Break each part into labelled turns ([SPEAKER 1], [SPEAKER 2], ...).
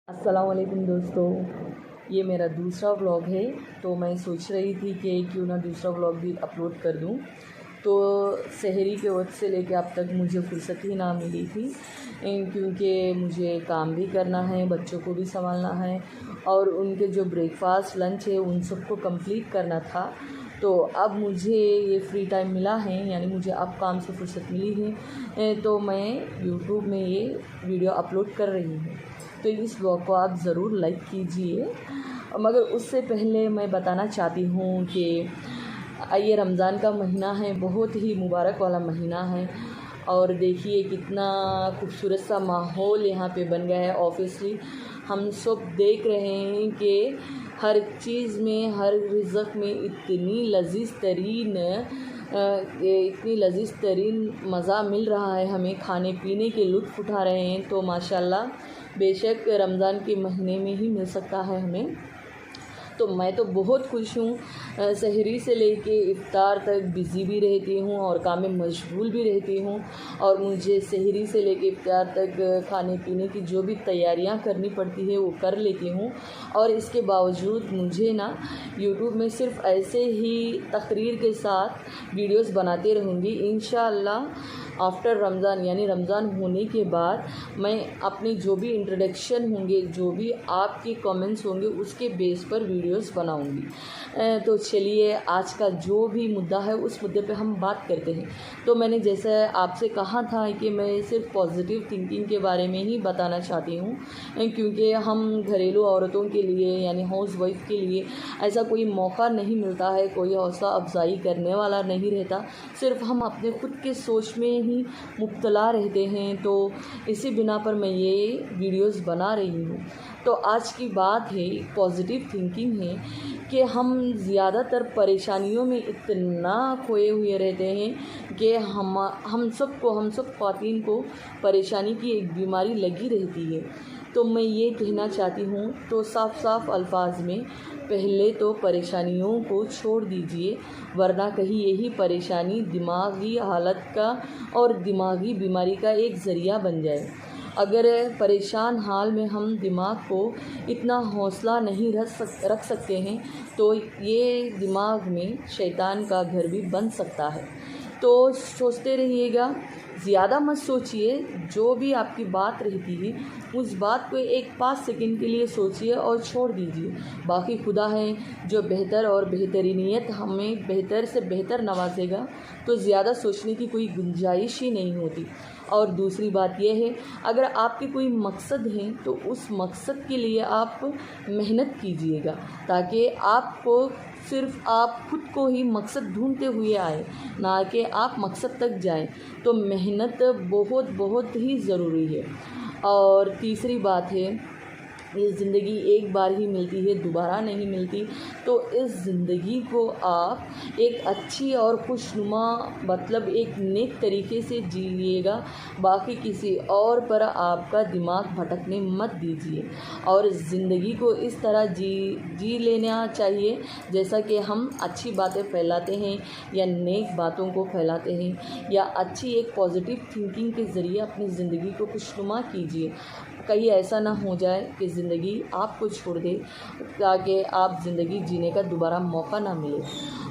[SPEAKER 1] अस्सलाम वालेकुम दोस्तों, ये मेरा दूसरा व्लॉग है। तो मैं सोच रही थी कि क्यों ना दूसरा व्लॉग भी अपलोड कर दूं। तो सहरी के वक्त से लेकर अब तक मुझे फुर्सत ही ना मिली थी, क्योंकि मुझे काम भी करना है, बच्चों को भी संभालना है और उनके जो ब्रेकफास्ट लंच है उन सबको कंप्लीट करना था। तो अब मुझे ये फ्री टाइम मिला है, यानी मुझे अब काम से फुर्सत मिली है, तो मैं यूट्यूब में ये वीडियो अपलोड कर रही हूँ। तो इस ब्लॉग को आप ज़रूर लाइक कीजिए। मगर उससे पहले मैं बताना चाहती हूँ कि ये रमज़ान का महीना है, बहुत ही मुबारक वाला महीना है। और देखिए कितना खूबसूरत सा माहौल यहाँ पे बन गया है। ऑब्वियसली हम सब देख रहे हैं कि हर चीज़ में, हर रिज़्क़ में इतनी लज़ीज़ तरीन मज़ा मिल रहा है, हमें खाने पीने के लुत्फ़ उठा रहे हैं। तो माशाल्लाह बेशक रमज़ान के महीने में ही मिल सकता है हमें। तो मैं तो बहुत खुश हूँ। सहरी से लेके इफ़्तार तक बिज़ी भी रहती हूँ और काम में मशगूल भी रहती हूँ। और मुझे सहरी से लेके इफ़्तार तक खाने पीने की जो भी तैयारियाँ करनी पड़ती है वो कर लेती हूँ। और इसके बावजूद मुझे ना यूट्यूब में सिर्फ़ ऐसे ही तकरीर के साथ वीडियोस बनाते रहूँगी। इंशाअल्लाह आफ्टर रमज़ान, यानी रमज़ान होने के बाद मैं अपने जो भी इंट्रोडक्शन होंगे, जो भी आपके कमेंट्स होंगे, उसके बेस पर वीडियोस बनाऊंगी। तो चलिए आज का जो भी मुद्दा है उस मुद्दे पे हम बात करते हैं। तो मैंने जैसे आपसे कहा था कि मैं सिर्फ पॉजिटिव थिंकिंग के बारे में ही बताना चाहती हूँ, क्योंकि हम घरेलू औरतों के लिए यानी हाउस वाइफ के लिए ऐसा कोई मौका नहीं मिलता है, कोई हौसला अफजाई करने वाला नहीं रहता, सिर्फ हम अपने खुद के सोच में ही मुब्तला रहते हैं। तो इसी बिना पर मैं ये वीडियोस बना रही हूँ। तो आज की बात है, पॉजिटिव थिंकिंग है कि हम ज़्यादातर परेशानियों में इतना खोए हुए रहते हैं कि हम सब ख़वातीन को परेशानी की एक बीमारी लगी रहती है। तो मैं ये कहना चाहती हूँ, तो साफ अल्फाज में, पहले तो परेशानियों को छोड़ दीजिए, वरना कहीं यही परेशानी दिमागी हालत का और दिमागी बीमारी का एक ज़रिया बन जाए। अगर परेशान हाल में हम दिमाग को इतना हौसला नहीं रख सकते हैं तो ये दिमाग में शैतान का घर भी बन सकता है। तो सोचते रहिएगा, ज़्यादा मत सोचिए। जो भी आपकी बात रहती है उस बात को एक 5 सेकंड के लिए सोचिए और छोड़ दीजिए। बाकी खुदा है जो बेहतर और बेहतरीनियत हमें बेहतर से बेहतर नवाजेगा। तो ज़्यादा सोचने की कोई गुंजाइश ही नहीं होती। और दूसरी बात यह है, अगर आपके कोई मकसद है तो उस मकसद के लिए आप मेहनत कीजिएगा, ताकि आपको सिर्फ़ आप खुद को ही मकसद ढूंढते हुए आए, ना कि आप मकसद तक जाएं। तो मेहनत बहुत ही ज़रूरी है। और तीसरी बात है, ये ज़िंदगी एक बार ही मिलती है, दोबारा नहीं मिलती। तो इस ज़िंदगी को आप एक अच्छी और खुशनुमा, मतलब एक नेक तरीके से जीलिएगा। बाकी किसी और पर आपका दिमाग भटकने मत दीजिए। और ज़िंदगी को इस तरह जी लेना चाहिए जैसा कि हम अच्छी बातें फैलाते हैं या नेक बातों को फैलाते हैं, या अच्छी एक पॉजिटिव थिंकिंग के ज़रिए अपनी ज़िंदगी को खुशनुमा कीजिए। कहीं ऐसा ना हो जाए कि ज़िंदगी आपको छोड़ दे, ताकि आप ज़िंदगी जीने का दोबारा मौका ना मिले।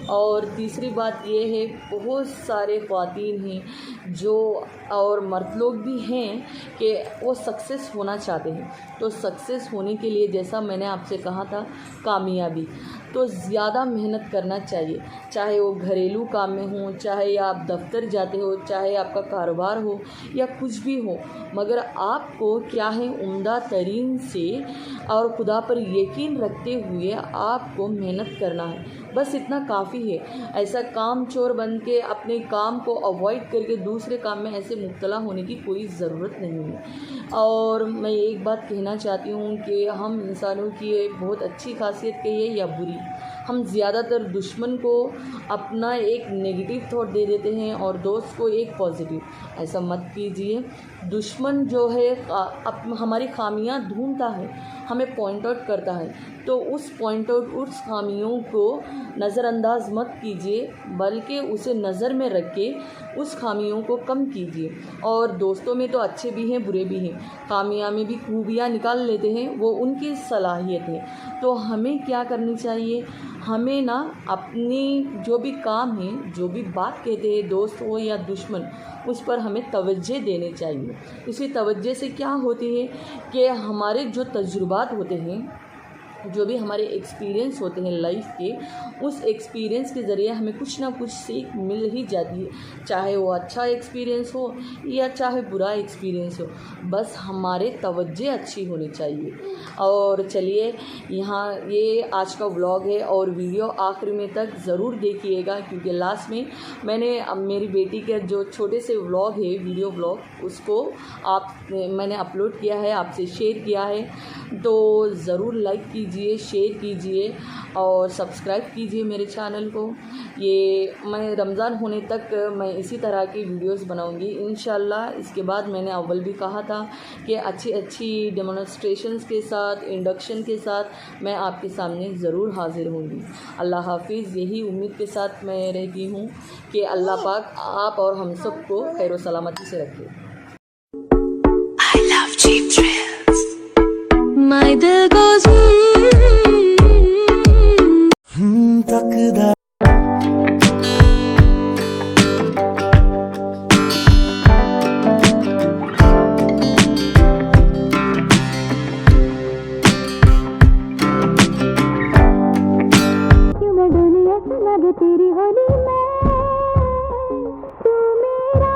[SPEAKER 1] और तीसरी बात ये है, बहुत सारे ख़वातीन हैं जो और मर्द लोग भी हैं कि वो सक्सेस होना चाहते हैं। तो सक्सेस होने के लिए, जैसा मैंने आपसे कहा था, कामयाबी, तो ज़्यादा मेहनत करना चाहिए। चाहे वो घरेलू काम में हो, चाहे आप दफ्तर जाते हो, चाहे आपका कारोबार हो या कुछ भी हो, मगर आपको क्या है, उम्दा तरीन से और खुदा पर यकीन रखते हुए आपको मेहनत करना है। बस इतना काफ़ी है। ऐसा काम चोर बन के अपने काम को अवॉइड करके दूसरे काम में ऐसे मुब्तला होने की कोई ज़रूरत नहीं है। और मैं एक बात कहना चाहती हूँ कि हम इंसानों की बहुत अच्छी खासियत कहिए या बुरी, हम ज़्यादातर दुश्मन को अपना एक नेगेटिव थॉट दे देते हैं और दोस्त को एक पॉजिटिव। ऐसा मत कीजिए। दुश्मन जो है हमारी खामियां ढूंढता है हमें पॉइंट आउट करता है, तो उस पॉइंट आउट उस खामियों को नज़रअंदाज मत कीजिए, बल्कि उसे नज़र में रख के उस खामियों को कम कीजिए। और दोस्तों में तो अच्छे भी हैं, बुरे भी हैं, खामियां में भी खूबियाँ निकाल लेते हैं, वो उनकी सलाहियत है। तो हमें क्या करनी चाहिए, हमें ना अपनी जो भी काम है, जो भी बात कहते हैं, दोस्त हो या दुश्मन, उस पर हमें तवज्जो देनी चाहिए। इसी तवज्जो से क्या होती है कि हमारे जो तजुर्बात होते हैं, जो भी हमारे एक्सपीरियंस होते हैं लाइफ के, उस एक्सपीरियंस के ज़रिए हमें कुछ ना कुछ सीख मिल ही जाती है, चाहे वो अच्छा एक्सपीरियंस हो या चाहे बुरा एक्सपीरियंस हो, बस हमारे तवज्जो अच्छी होनी चाहिए। और चलिए, यहाँ ये आज का व्लॉग है और वीडियो आखिर में तक ज़रूर देखिएगा, क्योंकि लास्ट में मैंने मेरी बेटी के जो छोटे से व्लॉग है, वीडियो व्लॉग, उसको मैंने अपलोड किया है, आपसे शेयर किया है। तो ज़रूर लाइक कीजिए, शेयर कीजिए और सब्सक्राइब कीजिए मेरे चैनल को। ये मैं रमज़ान होने तक मैं इसी तरह की वीडियोस बनाऊंगी इंशाल्लाह। इसके बाद मैंने अव्वल भी कहा था कि अच्छी अच्छी डेमोन्स्ट्रेशंस के साथ, इंडक्शन के साथ मैं आपके सामने ज़रूर हाज़िर होंगी। अल्लाह हाफिज़। यही उम्मीद के साथ मैं रहती हूँ कि अल्लाह पाक आप और हम सब को खैर व सलामती से रखे।
[SPEAKER 2] I love cheap thrills. My दिल goes तकदा तेरी होली में तू मेरा।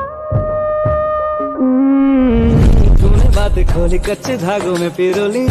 [SPEAKER 3] तूने बात खोली, कच्चे धागों में पिरोली,